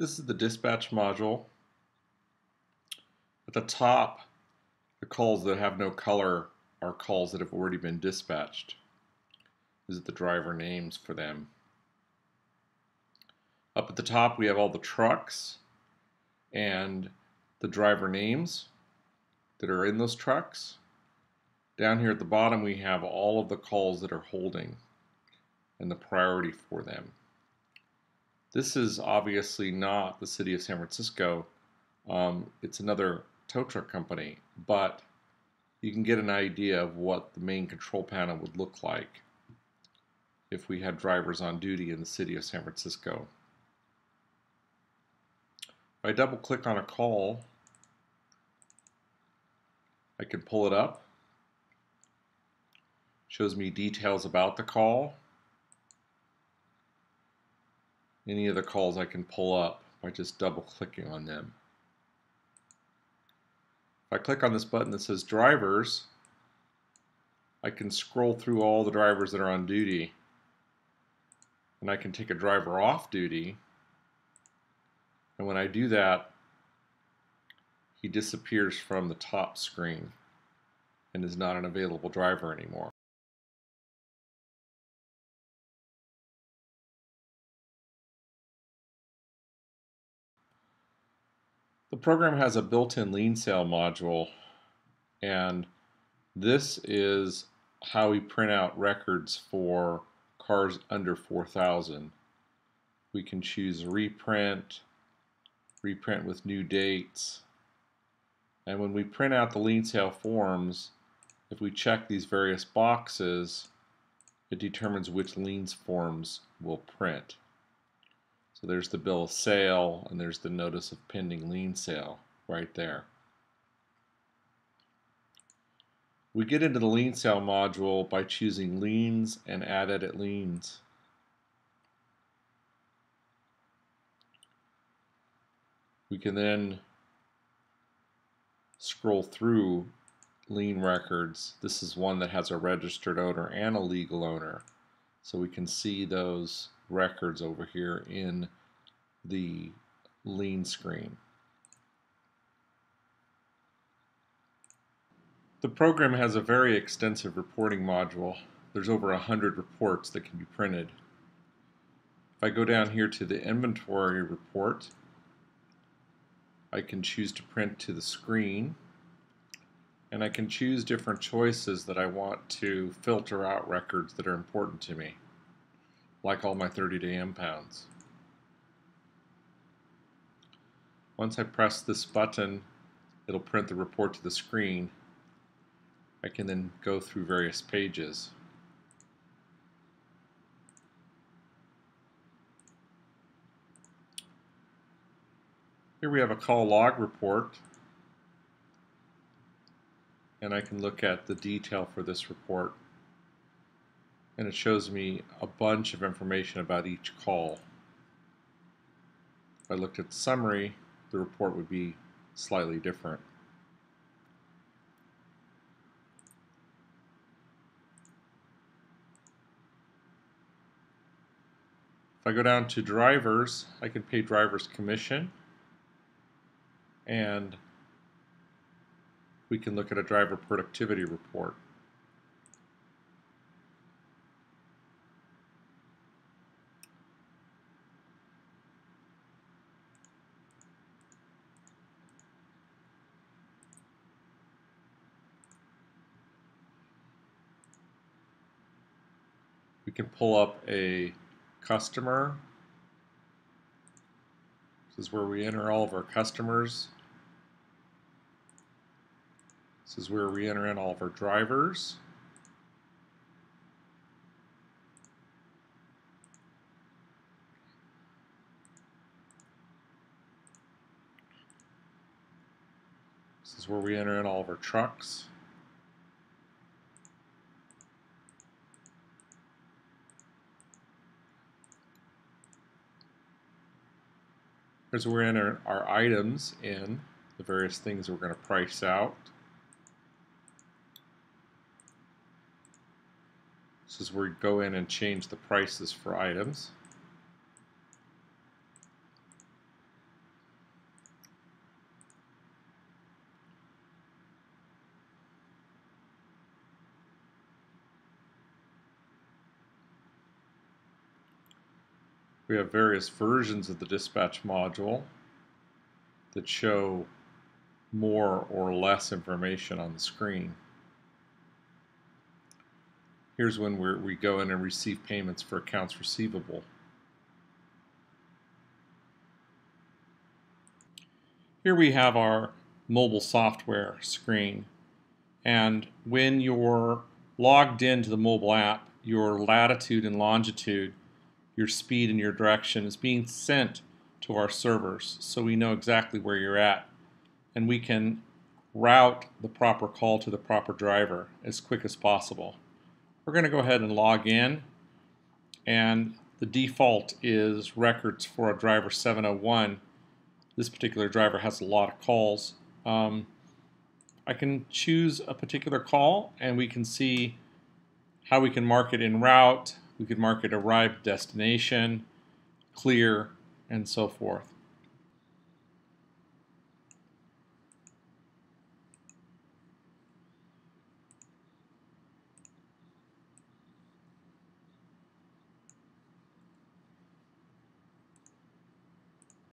This is the dispatch module. At the top, the calls that have no color are calls that have already been dispatched. These are the driver names for them. Up at the top, we have all the trucks and the driver names that are in those trucks. Down here at the bottom, we have all of the calls that are holding and the priority for them. This is obviously not the city of San Francisco. It's another tow truck company, but you can get an idea of what the main control panel would look like if we had drivers on duty in the city of San Francisco. If I double click on a call, I can pull it up. Shows me details about the call. Any of the calls I can pull up by just double clicking on them. If I click on this button that says drivers, I can scroll through all the drivers that are on duty, and I can take a driver off duty, and when I do that, he disappears from the top screen and is not an available driver anymore. The program has a built-in lien sale module, and this is how we print out records for cars under 4,000. We can choose reprint, reprint with new dates, and when we print out the lien sale forms, if we check these various boxes, it determines which liens forms will print. So there's the bill of sale, and there's the notice of pending lien sale right there. We get into the lien sale module by choosing liens and add edit liens. We can then scroll through lien records. This is one that has a registered owner and a legal owner. So we can see those records over here in the lien screen. The program has a very extensive reporting module. There's over 100 reports that can be printed. If I go down here to the inventory report, I can choose to print to the screen, and I can choose different choices that I want to filter out records that are important to me, like all my 30-day impounds. Once I press this button, it'll print the report to the screen. I can then go through various pages. Here we have a call log report, and I can look at the detail for this report, and it shows me a bunch of information about each call. If I looked at the summary, the report would be slightly different. If I go down to drivers, I can pay drivers commission, and we can look at a driver productivity report. We can pull up a customer. This is where we enter all of our customers. This is where we enter in all of our drivers. This is where we enter in all of our trucks. Here's where we enter our items in, the various things we're going to price out. This is where we go in and change the prices for items. We have various versions of the dispatch module that show more or less information on the screen. Here's when we go in and receive payments for accounts receivable. Here we have our mobile software screen, and when you're logged into the mobile app, your latitude and longitude, your speed and your direction is being sent to our servers so we know exactly where you're at, and we can route the proper call to the proper driver as quick as possible. We're going to go ahead and log in, and the default is records for a driver 701. This particular driver has a lot of calls. I can choose a particular call, and we can see how we can mark it en route. We could mark it arrived destination, clear, and so forth.